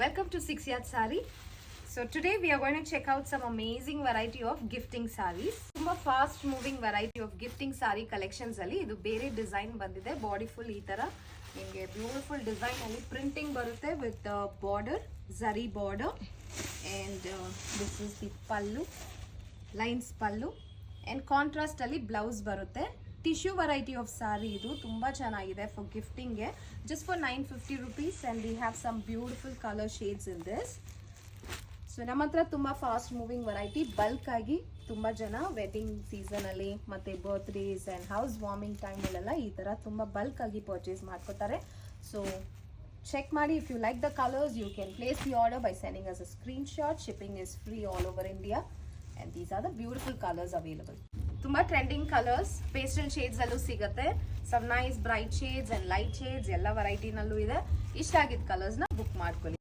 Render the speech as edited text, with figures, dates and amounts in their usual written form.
Welcome to 6 Yard Sari. So today we are going to check out some amazing variety of gifting sarees. ತುಂಬಾ fast moving variety of gifting sorry collections ಅಲ್ಲಿ ಇದು ಬೇರೆ design ಬಂದಿದೆ. Body full ಈ ತರ ನಿಮಗೆ beautiful design ಅಲ್ಲಿ printing ಬರುತ್ತೆ with border, zari border and this is the pallu, lines pallu and contrast ಅಲ್ಲಿ ಬ್ಲೌಸ್ ಬರುತ್ತೆ. ಟಿಶ್ಯೂ ವೆರೈಟಿ ಆಫ್ ಸಾರಿ ಇದು ತುಂಬಾ ಚೆನ್ನಾಗಿದೆ ಫಾರ್ ಗಿಫ್ಟಿಂಗ್ಗೆ. Just for 950 rupees and we have some beautiful color shades in this. So ನಮ್ಮ ಹತ್ರ ತುಂಬ ಫಾಸ್ಟ್ ಮೂವಿಂಗ್ ವೆರೈಟಿ ಬಲ್ಕ್ ಆಗಿ ತುಂಬ ಜನ ವೆಡ್ಡಿಂಗ್ ಸೀಸನಲ್ಲಿ ಮತ್ತು ಬರ್ತ್ಡೇಸ್ ಆ್ಯಂಡ್ ಹೌಸ್ ವಾರ್ಮಿಂಗ್ ಟೈಮಲ್ಲೆಲ್ಲ ಈ ಥರ ತುಂಬ ಬಲ್ಕ್ ಆಗಿ ಪರ್ಚೇಸ್ ಮಾಡ್ಕೋತಾರೆ. ಸೊ ಚೆಕ್ ಮಾಡಿ. If you like the colours you can place the order by sending us a screenshot. Shipping is free all over India and these are the beautiful colours available. ತುಂಬ trending colours pastel ಶೇಡ್ಸಲ್ಲೂ ಸಿಗುತ್ತೆ. Some nice bright shades and light shades ಎಲ್ಲ ವೆರೈಟಿನಲ್ಲೂ ಇದೆ. ಇಷ್ಟ ಆಗಿದ್ದ ಕಲರ್ಸ್ನ book ಮಾಡ್ಕೊಳ್ಳಿ.